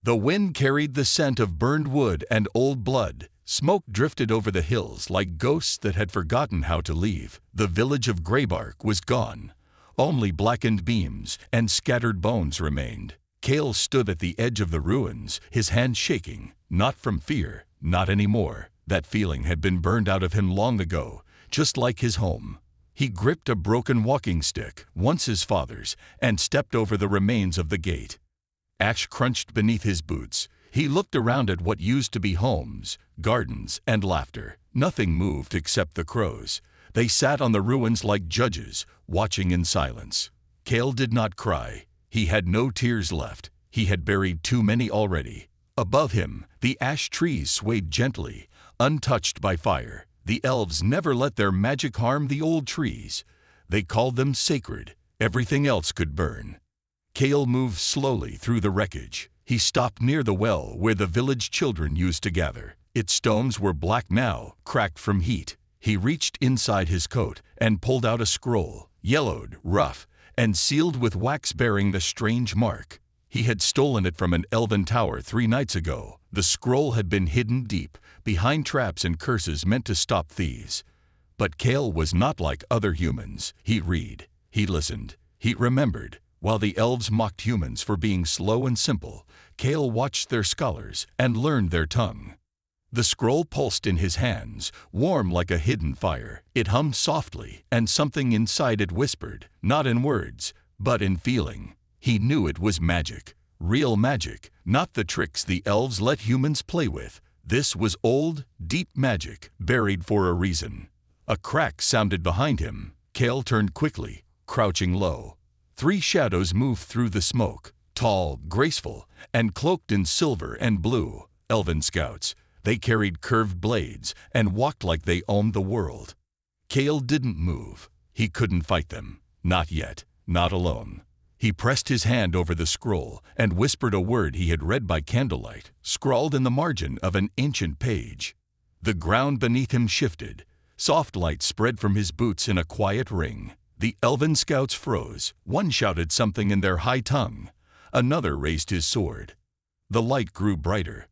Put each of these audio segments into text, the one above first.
The wind carried the scent of burned wood and old blood. Smoke drifted over the hills like ghosts that had forgotten how to leave. The village of Greybark was gone. Only blackened beams and scattered bones remained. Cale stood at the edge of the ruins, his hands shaking, not from fear, not anymore. That feeling had been burned out of him long ago, just like his home. He gripped a broken walking stick, once his father's, and stepped over the remains of the gate. Ash crunched beneath his boots. He looked around at what used to be homes, gardens, and laughter. Nothing moved except the crows. They sat on the ruins like judges, watching in silence. Cale did not cry. He had no tears left. He had buried too many already. Above him, the ash trees swayed gently, untouched by fire. The elves never let their magic harm the old trees. They called them sacred. Everything else could burn. Cale moved slowly through the wreckage. He stopped near the well where the village children used to gather. Its stones were black now, cracked from heat. He reached inside his coat and pulled out a scroll, yellowed, rough, and sealed with wax bearing the strange mark. He had stolen it from an elven tower 3 nights ago. The scroll had been hidden deep, behind traps and curses meant to stop thieves. But Cale was not like other humans. He'd read. He listened. He remembered. While the elves mocked humans for being slow and simple, Cale watched their scholars and learned their tongue. The scroll pulsed in his hands, warm like a hidden fire. It hummed softly, and something inside it whispered, not in words, but in feeling. He knew it was magic. Real magic, not the tricks the elves let humans play with. This was old, deep magic, buried for a reason. A crack sounded behind him. Cale turned quickly, crouching low. 3 shadows moved through the smoke, tall, graceful, and cloaked in silver and blue. Elven scouts. They carried curved blades and walked like they owned the world. Cale didn't move. He couldn't fight them. Not yet. Not alone. He pressed his hand over the scroll and whispered a word he had read by candlelight, scrawled in the margin of an ancient page. The ground beneath him shifted. Soft light spread from his boots in a quiet ring. The elven scouts froze. One shouted something in their high tongue. Another raised his sword. The light grew brighter.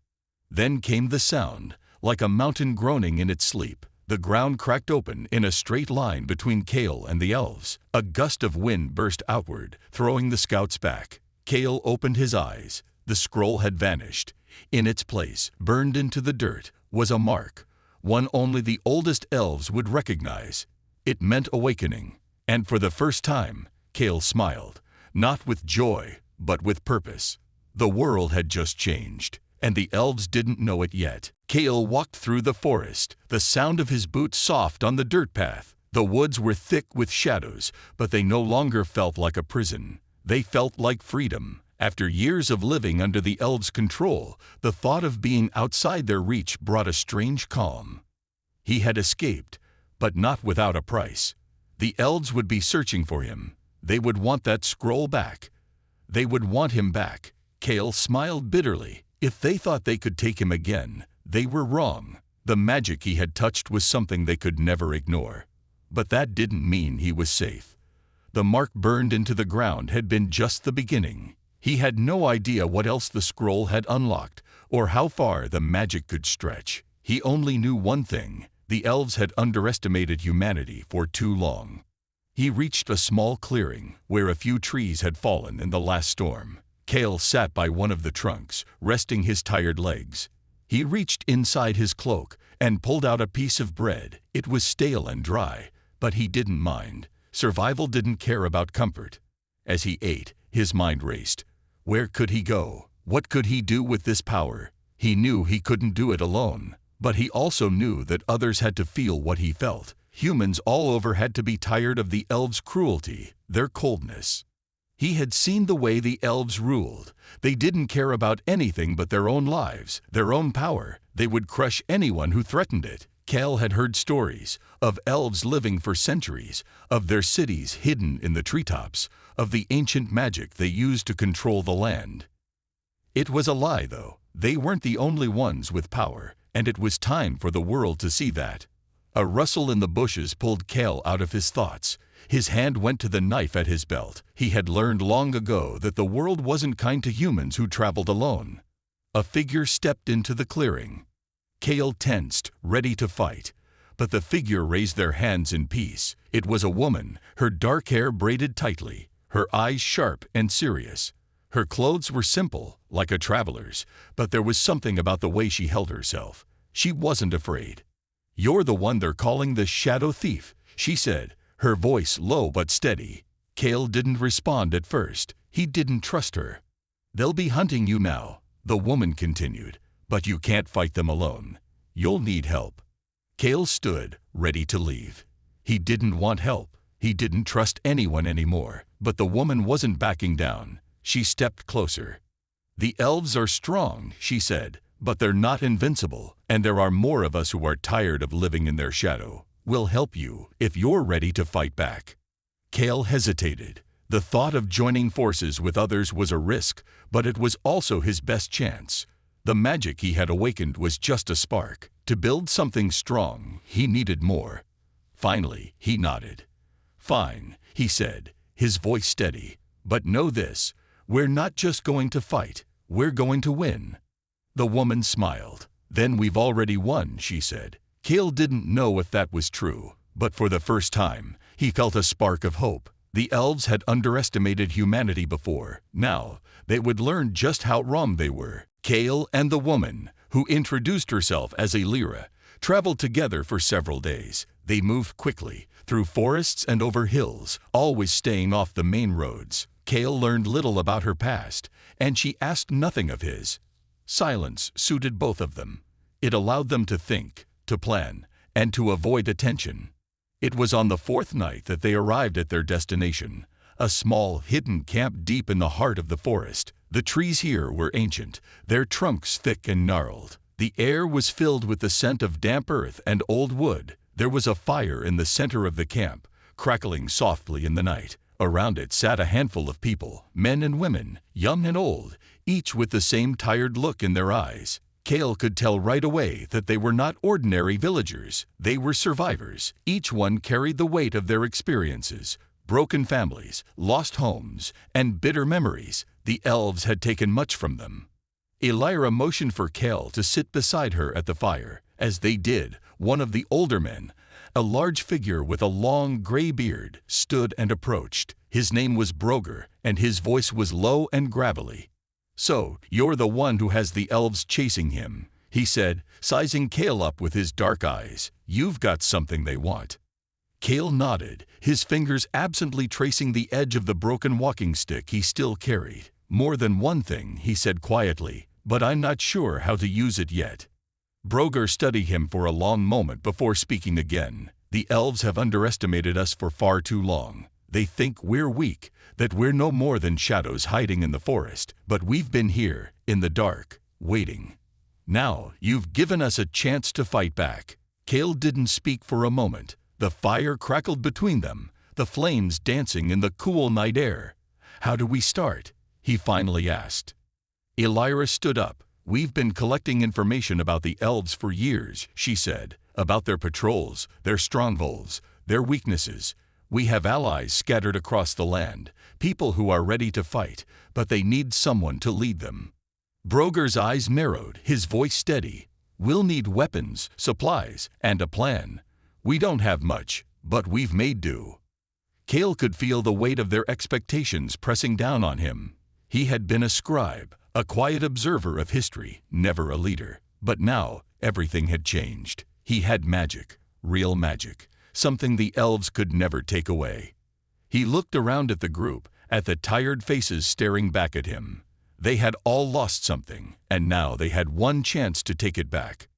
Then came the sound, like a mountain groaning in its sleep. The ground cracked open in a straight line between Cale and the elves. A gust of wind burst outward, throwing the scouts back. Cale opened his eyes. The scroll had vanished. In its place, burned into the dirt, was a mark, one only the oldest elves would recognize. It meant awakening. And for the first time, Cale smiled, not with joy, but with purpose. The world had just changed, and the elves didn't know it yet. Cale walked through the forest, the sound of his boots soft on the dirt path. The woods were thick with shadows, but they no longer felt like a prison. They felt like freedom. After years of living under the elves' control, the thought of being outside their reach brought a strange calm. He had escaped, but not without a price. The elves would be searching for him. They would want that scroll back. They would want him back. Cale smiled bitterly. If they thought they could take him again, they were wrong. The magic he had touched was something they could never ignore. But that didn't mean he was safe. The mark burned into the ground had been just the beginning. He had no idea what else the scroll had unlocked, or how far the magic could stretch. He only knew one thing. The elves had underestimated humanity for too long. He reached a small clearing where a few trees had fallen in the last storm. Cale sat by one of the trunks, resting his tired legs. He reached inside his cloak and pulled out a piece of bread. It was stale and dry, but he didn't mind. Survival didn't care about comfort. As he ate, his mind raced. Where could he go? What could he do with this power? He knew he couldn't do it alone. But he also knew that others had to feel what he felt. Humans all over had to be tired of the elves' cruelty, their coldness. He had seen the way the elves ruled. They didn't care about anything but their own lives, their own power. They would crush anyone who threatened it. Cale had heard stories of elves living for centuries, of their cities hidden in the treetops, of the ancient magic they used to control the land. It was a lie, though. They weren't the only ones with power. And it was time for the world to see that. A rustle in the bushes pulled Cale out of his thoughts. His hand went to the knife at his belt. He had learned long ago that the world wasn't kind to humans who traveled alone. A figure stepped into the clearing. Kale tensed, ready to fight. But the figure raised their hands in peace. It was a woman, her dark hair braided tightly, her eyes sharp and serious. Her clothes were simple, like a traveler's, but there was something about the way she held herself. She wasn't afraid. "You're the one they're calling the Shadow Thief," she said, her voice low but steady. Kale didn't respond at first. He didn't trust her. "They'll be hunting you now," the woman continued, "but you can't fight them alone. You'll need help." Kale stood, ready to leave. He didn't want help. He didn't trust anyone anymore. But the woman wasn't backing down. She stepped closer. "The elves are strong," she said, "but they're not invincible, and there are more of us who are tired of living in their shadow. We'll help you if you're ready to fight back." Kale hesitated. The thought of joining forces with others was a risk, but it was also his best chance. The magic he had awakened was just a spark. To build something strong, he needed more. Finally, he nodded. "Fine," he said, his voice steady. "But know this, we're not just going to fight, we're going to win." The woman smiled. "Then we've already won," she said. Kale didn't know if that was true, but for the first time, he felt a spark of hope. The elves had underestimated humanity before. Now, they would learn just how wrong they were. Kale and the woman, who introduced herself as Elira, traveled together for several days. They moved quickly, through forests and over hills, always staying off the main roads. Kale learned little about her past, and she asked nothing of his. Silence suited both of them. It allowed them to think, to plan, and to avoid attention. It was on the fourth night that they arrived at their destination, a small, hidden camp deep in the heart of the forest. The trees here were ancient, their trunks thick and gnarled. The air was filled with the scent of damp earth and old wood. There was a fire in the center of the camp, crackling softly in the night. Around it sat a handful of people, men and women, young and old, each with the same tired look in their eyes. Kale could tell right away that they were not ordinary villagers. They were survivors. Each one carried the weight of their experiences, broken families, lost homes, and bitter memories. The elves had taken much from them. Elira motioned for Kale to sit beside her at the fire. As they did, one of the older men, a large figure with a long gray beard, stood and approached. His name was Broger, and his voice was low and gravelly. "So, you're the one who has the elves chasing him," he said, sizing Kale up with his dark eyes. "You've got something they want." Kale nodded, his fingers absently tracing the edge of the broken walking stick he still carried. "More than one thing," he said quietly, "but I'm not sure how to use it yet." Broger studied him for a long moment before speaking again. "The elves have underestimated us for far too long. They think we're weak, that we're no more than shadows hiding in the forest. But we've been here, in the dark, waiting. Now, you've given us a chance to fight back." Kale didn't speak for a moment. The fire crackled between them, the flames dancing in the cool night air. "How do we start?" he finally asked. Elira stood up. "We've been collecting information about the elves for years," she said, "about their patrols, their strongholds, their weaknesses. We have allies scattered across the land, people who are ready to fight, but they need someone to lead them." Broger's eyes narrowed, his voice steady. "We'll need weapons, supplies, and a plan. We don't have much, but we've made do." Kale could feel the weight of their expectations pressing down on him. He had been a scribe, a quiet observer of history, never a leader. But now, everything had changed. He had magic, real magic, something the elves could never take away. He looked around at the group, at the tired faces staring back at him. They had all lost something, and now they had one chance to take it back.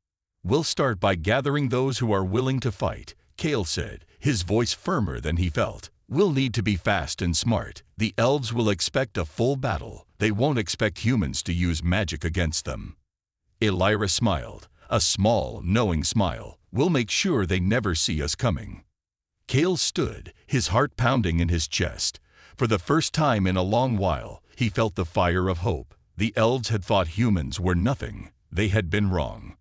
"We'll start by gathering those who are willing to fight," Kale said, his voice firmer than he felt. "We'll need to be fast and smart. The elves will expect a full battle. They won't expect humans to use magic against them." Elira smiled, a small, knowing smile. "We'll make sure they never see us coming." Kale stood, his heart pounding in his chest. For the first time in a long while, he felt the fire of hope. The elves had thought humans were nothing. They had been wrong.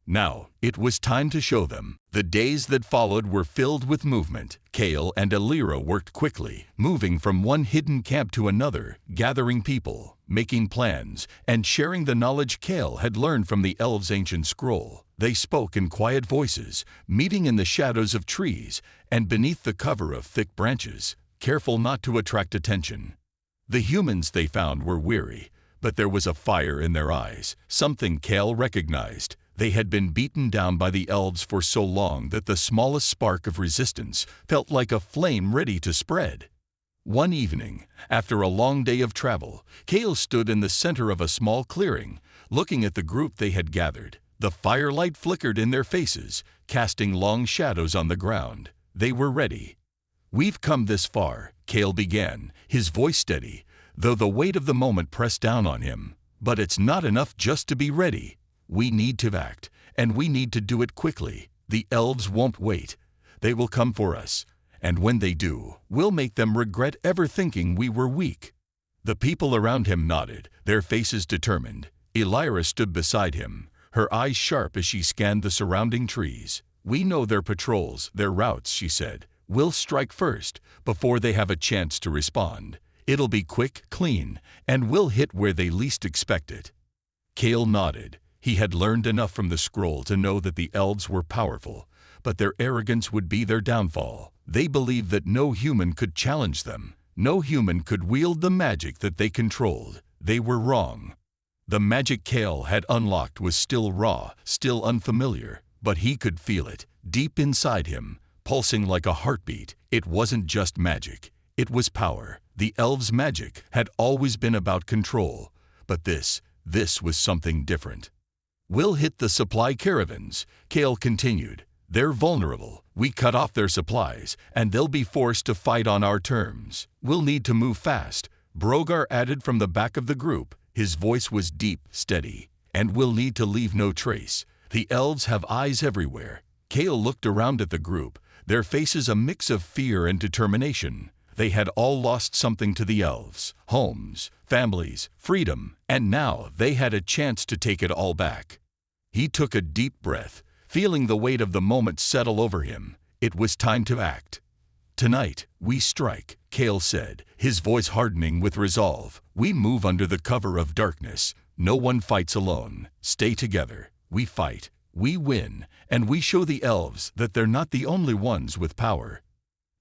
Now, it was time to show them. The days that followed were filled with movement. Kale and Elira worked quickly, moving from one hidden camp to another, gathering people, making plans, and sharing the knowledge Kale had learned from the elves' ancient scroll. They spoke in quiet voices, meeting in the shadows of trees and beneath the cover of thick branches, careful not to attract attention. The humans they found were weary, but there was a fire in their eyes, something Kale recognized. They had been beaten down by the elves for so long that the smallest spark of resistance felt like a flame ready to spread. One evening, after a long day of travel, Kale stood in the center of a small clearing, looking at the group they had gathered. The firelight flickered in their faces, casting long shadows on the ground. They were ready. "We've come this far," Kale began, his voice steady, though the weight of the moment pressed down on him. "But it's not enough just to be ready. We need to act, and we need to do it quickly. The elves won't wait. They will come for us, and when they do, we'll make them regret ever thinking we were weak." The people around him nodded, their faces determined. Elira stood beside him, her eyes sharp as she scanned the surrounding trees. "We know their patrols, their routes," she said. "We'll strike first, before they have a chance to respond. It'll be quick, clean, and we'll hit where they least expect it." Kale nodded. He had learned enough from the scroll to know that the elves were powerful, but their arrogance would be their downfall. They believed that no human could challenge them. No human could wield the magic that they controlled. They were wrong. The magic Kale had unlocked was still raw, still unfamiliar, but he could feel it, deep inside him, pulsing like a heartbeat. It wasn't just magic. It was power. The elves' magic had always been about control, but this was something different. "We'll hit the supply caravans," Kale continued. "They're vulnerable. We cut off their supplies, and they'll be forced to fight on our terms. We'll need to move fast," Brogar added from the back of the group. His voice was deep, steady. "And we'll need to leave no trace. The elves have eyes everywhere." Kale looked around at the group, their faces a mix of fear and determination. They had all lost something to the elves: homes, families, freedom, and now they had a chance to take it all back. He took a deep breath, feeling the weight of the moment settle over him. It was time to act. "Tonight, we strike," Kale said, his voice hardening with resolve. "We move under the cover of darkness. No one fights alone. Stay together. We fight. We win, and we show the elves that they're not the only ones with power."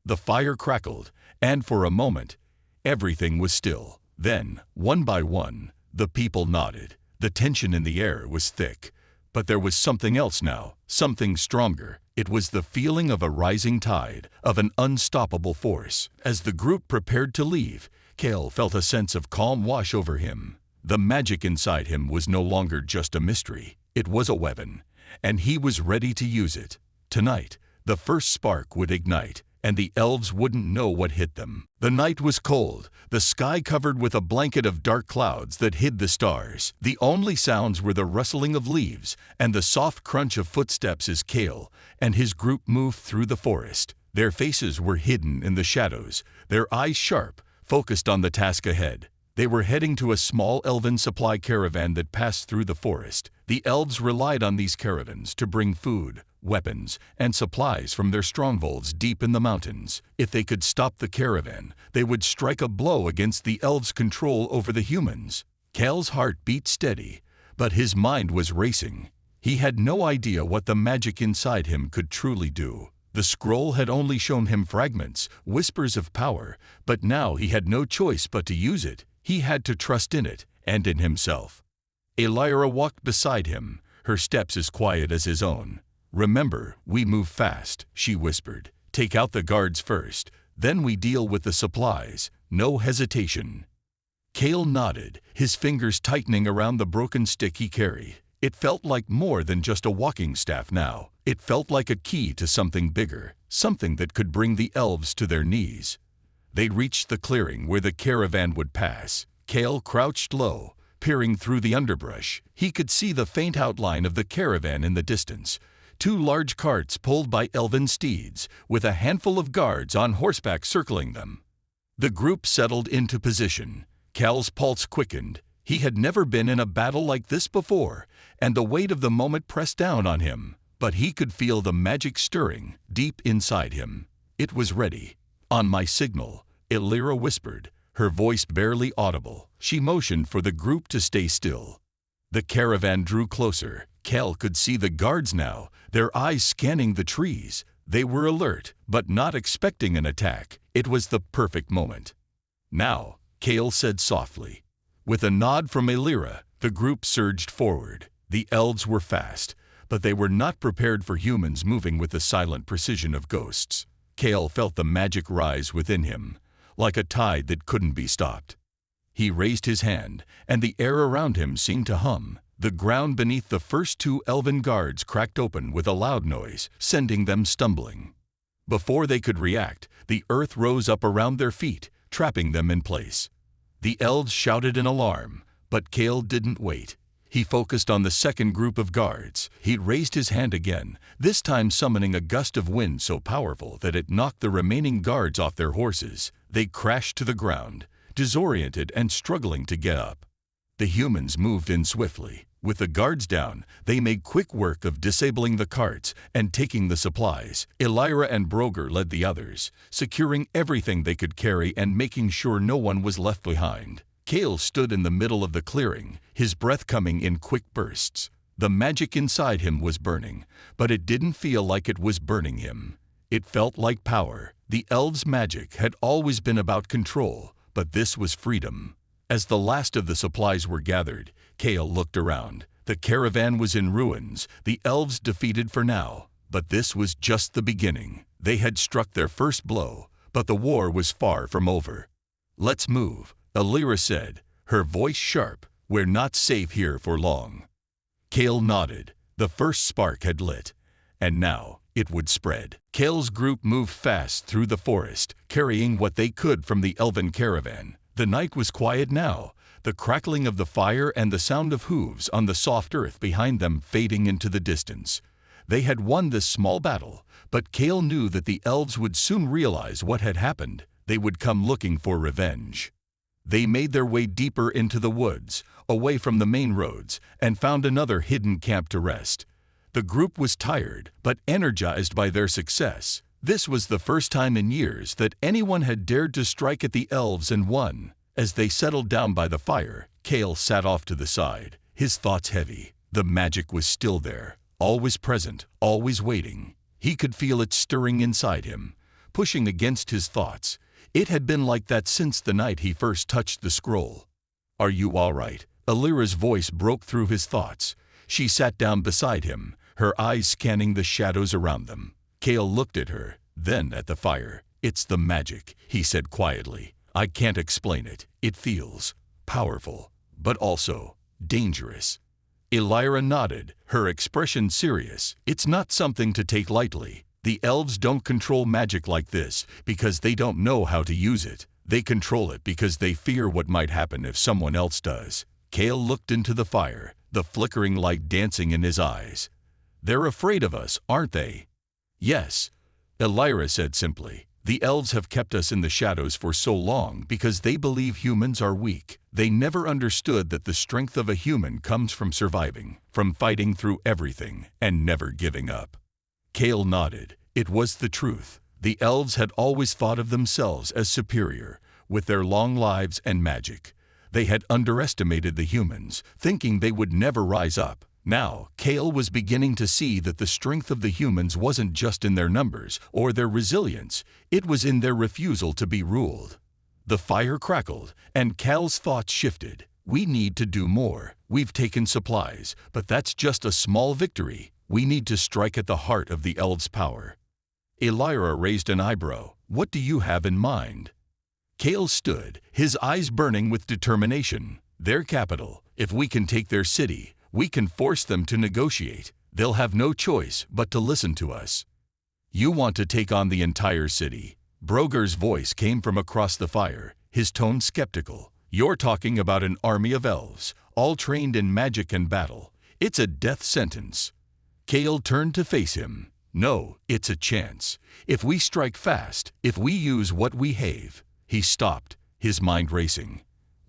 The fire crackled, and for a moment, everything was still. Then, one by one, the people nodded. The tension in the air was thick. But there was something else now, something stronger. It was the feeling of a rising tide, of an unstoppable force. As the group prepared to leave, Kale felt a sense of calm wash over him. The magic inside him was no longer just a mystery. It was a weapon, and he was ready to use it. Tonight, the first spark would ignite, and the elves wouldn't know what hit them. The night was cold, the sky covered with a blanket of dark clouds that hid the stars. The only sounds were the rustling of leaves and the soft crunch of footsteps as Kale and his group moved through the forest. Their faces were hidden in the shadows, their eyes sharp, focused on the task ahead. They were heading to a small elven supply caravan that passed through the forest. The elves relied on these caravans to bring food, weapons, and supplies from their strongholds deep in the mountains. If they could stop the caravan, they would strike a blow against the elves' control over the humans. Kale's heart beat steady, but his mind was racing. He had no idea what the magic inside him could truly do. The scroll had only shown him fragments, whispers of power, but now he had no choice but to use it. He had to trust in it, and in himself. Elira walked beside him, her steps as quiet as his own. "Remember, we move fast," she whispered. "Take out the guards first, then we deal with the supplies. No hesitation." Kale nodded, his fingers tightening around the broken stick he carried. It felt like more than just a walking staff now. It felt like a key to something bigger, something that could bring the elves to their knees. They reached the clearing where the caravan would pass. Kale crouched low, peering through the underbrush. He could see the faint outline of the caravan in the distance. Two large carts pulled by elven steeds, with a handful of guards on horseback circling them. The group settled into position. Kale's pulse quickened, He had never been in a battle like this before, and the weight of the moment pressed down on him, but he could feel the magic stirring deep inside him. It was ready. On my signal, Elira whispered, her voice barely audible. She motioned for the group to stay still. The caravan drew closer. Kel could see the guards now, their eyes scanning the trees. They were alert, but not expecting an attack. It was the perfect moment. "Now," Kale said softly. With a nod from Elira, the group surged forward. The elves were fast, but they were not prepared for humans moving with the silent precision of ghosts. Kale felt the magic rise within him, like a tide that couldn't be stopped. He raised his hand, and the air around him seemed to hum. The ground beneath the first two elven guards cracked open with a loud noise, sending them stumbling. Before they could react, the earth rose up around their feet, trapping them in place. The elves shouted in alarm, but Kale didn't wait. He focused on the second group of guards. He raised his hand again, this time summoning a gust of wind so powerful that it knocked the remaining guards off their horses. They crashed to the ground, disoriented and struggling to get up. The humans moved in swiftly. With the guards down, they made quick work of disabling the carts and taking the supplies. Elira and Broger led the others, securing everything they could carry and making sure no one was left behind. Kale stood in the middle of the clearing, his breath coming in quick bursts. The magic inside him was burning, but it didn't feel like it was burning him. It felt like power. The elves' magic had always been about control, but this was freedom. As the last of the supplies were gathered, Kale looked around. The caravan was in ruins, the elves defeated for now. But this was just the beginning. They had struck their first blow, but the war was far from over. "Let's move," Elira said, her voice sharp. "We're not safe here for long." Kale nodded. The first spark had lit, and now it would spread. Kale's group moved fast through the forest, carrying what they could from the elven caravan. The night was quiet now, the crackling of the fire and the sound of hooves on the soft earth behind them fading into the distance. They had won this small battle, but Kale knew that the elves would soon realize what had happened. They would come looking for revenge. They made their way deeper into the woods, away from the main roads, and found another hidden camp to rest. The group was tired, but energized by their success. This was the first time in years that anyone had dared to strike at the elves and won. As they settled down by the fire, Kale sat off to the side, his thoughts heavy. The magic was still there, always present, always waiting. He could feel it stirring inside him, pushing against his thoughts. It had been like that since the night he first touched the scroll. "Are you all right?" Elira's voice broke through his thoughts. She sat down beside him, her eyes scanning the shadows around them. Kale looked at her, then at the fire. "It's the magic," he said quietly. "I can't explain it. It feels powerful, but also dangerous." Elira nodded, her expression serious. "It's not something to take lightly. The elves don't control magic like this because they don't know how to use it. They control it because they fear what might happen if someone else does." Kale looked into the fire, the flickering light dancing in his eyes. "They're afraid of us, aren't they?" "Yes," Elira said simply. "The elves have kept us in the shadows for so long because they believe humans are weak. They never understood that the strength of a human comes from surviving, from fighting through everything, and never giving up." Kale nodded. It was the truth. The elves had always thought of themselves as superior, with their long lives and magic. They had underestimated the humans, thinking they would never rise up. Now, Kale was beginning to see that the strength of the humans wasn't just in their numbers or their resilience, it was in their refusal to be ruled. The fire crackled, and Kale's thoughts shifted. "We need to do more. We've taken supplies, but that's just a small victory. We need to strike at the heart of the elves' power." Elira raised an eyebrow. "What do you have in mind?" Kale stood, his eyes burning with determination. "Their capital. If we can take their city, we can force them to negotiate. They'll have no choice but to listen to us." "You want to take on the entire city?" Broger's voice came from across the fire, his tone skeptical. "You're talking about an army of elves, all trained in magic and battle. It's a death sentence." Kale turned to face him. "No, it's a chance. If we strike fast, if we use what we have." He stopped, his mind racing.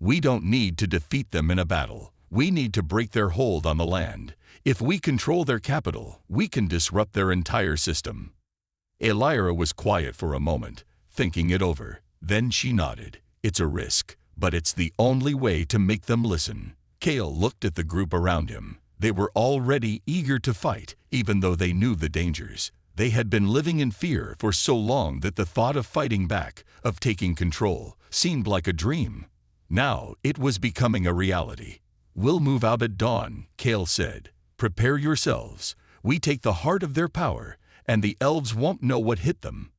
We don't need to defeat them in a battle. We need to break their hold on the land. If we control their capital, we can disrupt their entire system." Elira was quiet for a moment, thinking it over. Then she nodded. "It's a risk, but it's the only way to make them listen." Kale looked at the group around him. They were already eager to fight, even though they knew the dangers. They had been living in fear for so long that the thought of fighting back, of taking control, seemed like a dream. Now it was becoming a reality. "We'll move out at dawn," Kale said. "Prepare yourselves. We take the heart of their power, and the elves won't know what hit them."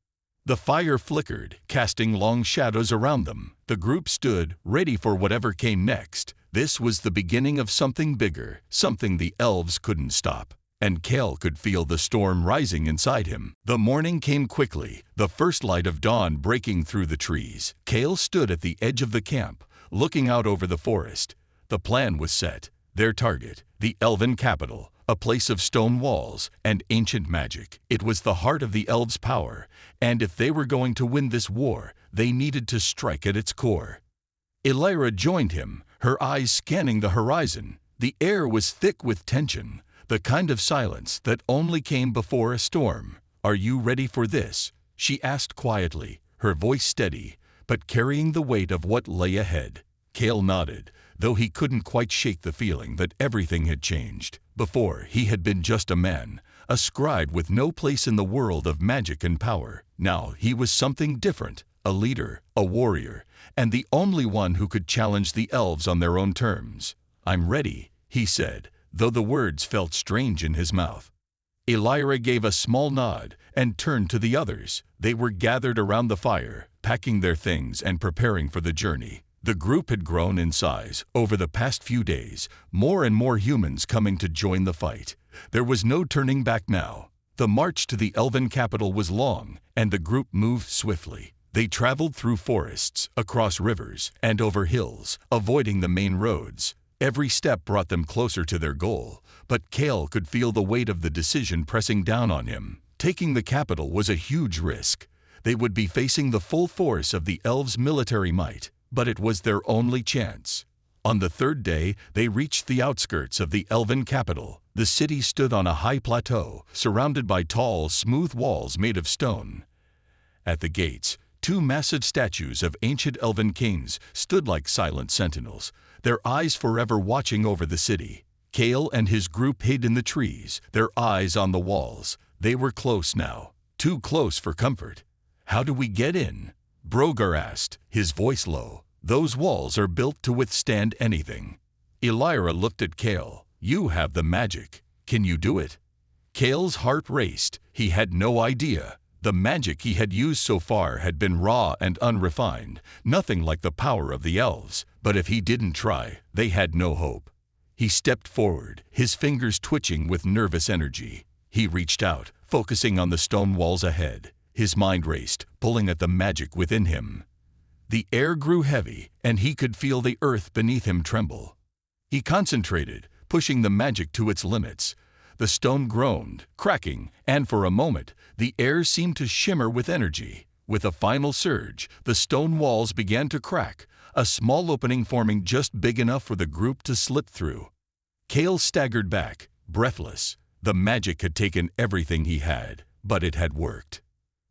The fire flickered, casting long shadows around them. The group stood, ready for whatever came next. This was the beginning of something bigger, something the elves couldn't stop. And Kale could feel the storm rising inside him. The morning came quickly, the first light of dawn breaking through the trees. Kale stood at the edge of the camp, looking out over the forest. The plan was set. Their target, the Elven capital, a place of stone walls and ancient magic. It was the heart of the elves' power, and if they were going to win this war, they needed to strike at its core. Elira joined him, her eyes scanning the horizon. The air was thick with tension, the kind of silence that only came before a storm. "Are you ready for this?" she asked quietly, her voice steady, but carrying the weight of what lay ahead. Kale nodded, though he couldn't quite shake the feeling that everything had changed. Before, he had been just a man, a scribe with no place in the world of magic and power. Now he was something different, a leader, a warrior, and the only one who could challenge the elves on their own terms. "I'm ready," he said, though the words felt strange in his mouth. Elira gave a small nod and turned to the others. They were gathered around the fire, packing their things and preparing for the journey. The group had grown in size over the past few days, more and more humans coming to join the fight. There was no turning back now. The march to the Elven capital was long, and the group moved swiftly. They traveled through forests, across rivers, and over hills, avoiding the main roads. Every step brought them closer to their goal, but Kale could feel the weight of the decision pressing down on him. Taking the capital was a huge risk. They would be facing the full force of the elves' military might, but it was their only chance. On the third day, they reached the outskirts of the Elven capital. The city stood on a high plateau, surrounded by tall, smooth walls made of stone. At the gates, two massive statues of ancient Elven kings stood like silent sentinels, their eyes forever watching over the city. Kale and his group hid in the trees, their eyes on the walls. They were close now, too close for comfort. "How do we get in?" Brogar asked, his voice low. "Those walls are built to withstand anything." Elira looked at Kale. "You have the magic. Can you do it?" Kale's heart raced. He had no idea. The magic he had used so far had been raw and unrefined, nothing like the power of the elves. But if he didn't try, they had no hope. He stepped forward, his fingers twitching with nervous energy. He reached out, focusing on the stone walls ahead. His mind raced, pulling at the magic within him. The air grew heavy, and he could feel the earth beneath him tremble. He concentrated, pushing the magic to its limits. The stone groaned, cracking, and for a moment, the air seemed to shimmer with energy. With a final surge, the stone walls began to crack, a small opening forming just big enough for the group to slip through. Kale staggered back, breathless. The magic had taken everything he had, but it had worked.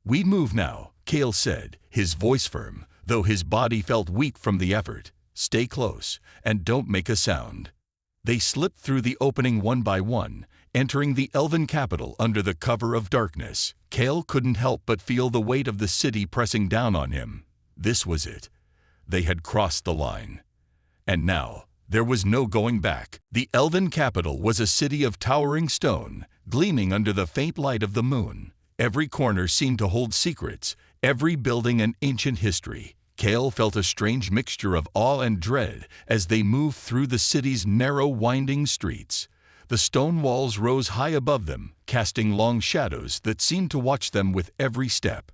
"We move now," Kale said, his voice firm, though his body felt weak from the effort. "Stay close, and don't make a sound." They slipped through the opening one by one, entering the Elven capital under the cover of darkness. Kale couldn't help but feel the weight of the city pressing down on him. This was it. They had crossed the line. And now, there was no going back. The Elven capital was a city of towering stone, gleaming under the faint light of the moon. Every corner seemed to hold secrets, every building an ancient history. Kale felt a strange mixture of awe and dread as they moved through the city's narrow, winding streets. The stone walls rose high above them, casting long shadows that seemed to watch them with every step.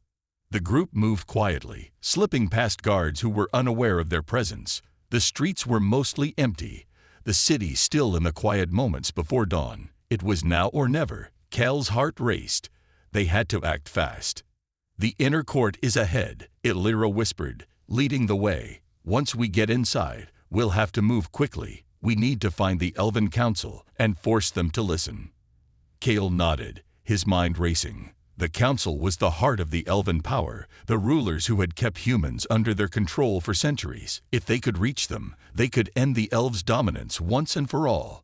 The group moved quietly, slipping past guards who were unaware of their presence. The streets were mostly empty, the city still in the quiet moments before dawn. It was now or never. Kale's heart raced. They had to act fast. "The inner court is ahead," Elira whispered, leading the way. Once we get inside, we'll have to move quickly. We need to find the Elven Council and force them to listen." Kale nodded, his mind racing. The Council was the heart of the Elven power, the rulers who had kept humans under their control for centuries. If they could reach them, they could end the elves' dominance once and for all.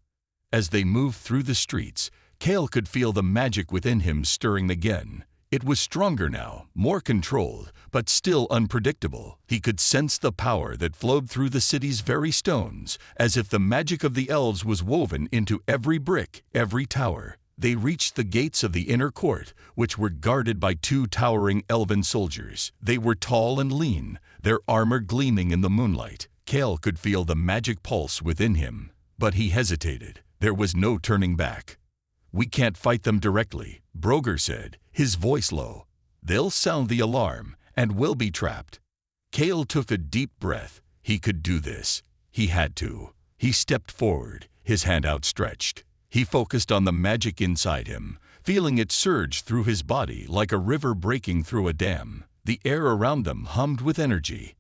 As they moved through the streets, Kale could feel the magic within him stirring again. It was stronger now, more controlled, but still unpredictable. He could sense the power that flowed through the city's very stones, as if the magic of the elves was woven into every brick, every tower. They reached the gates of the inner court, which were guarded by 2 towering elven soldiers. They were tall and lean, their armor gleaming in the moonlight. Kale could feel the magic pulse within him, but he hesitated. There was no turning back. "We can't fight them directly," Broger said, his voice low. "They'll sound the alarm, and we'll be trapped." Kale took a deep breath. He could do this. He had to. He stepped forward, his hand outstretched. He focused on the magic inside him, feeling it surge through his body like a river breaking through a dam. The air around them hummed with energy.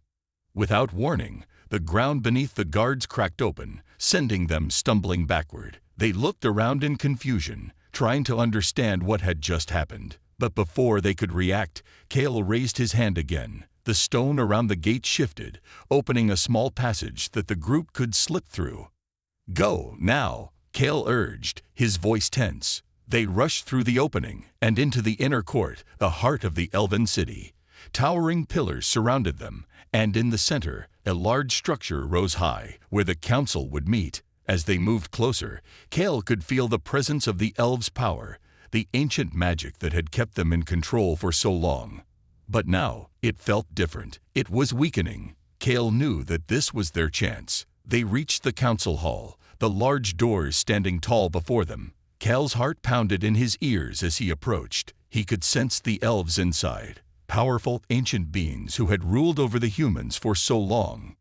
Without warning, the ground beneath the guards cracked open, sending them stumbling backward. They looked around in confusion, trying to understand what had just happened. But before they could react, Kale raised his hand again. The stone around the gate shifted, opening a small passage that the group could slip through. "Go, now," Kale urged, his voice tense. They rushed through the opening and into the inner court, the heart of the Elven city. Towering pillars surrounded them, and in the center, a large structure rose high, where the council would meet. As they moved closer, Kale could feel the presence of the elves' power, the ancient magic that had kept them in control for so long. But now, it felt different. It was weakening. Kale knew that this was their chance. They reached the council hall, the large doors standing tall before them. Kale's heart pounded in his ears as he approached. He could sense the elves inside, powerful ancient beings who had ruled over the humans for so long.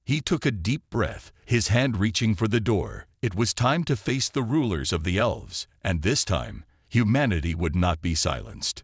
He took a deep breath, his hand reaching for the door. It was time to face the rulers of the elves, and this time, humanity would not be silenced.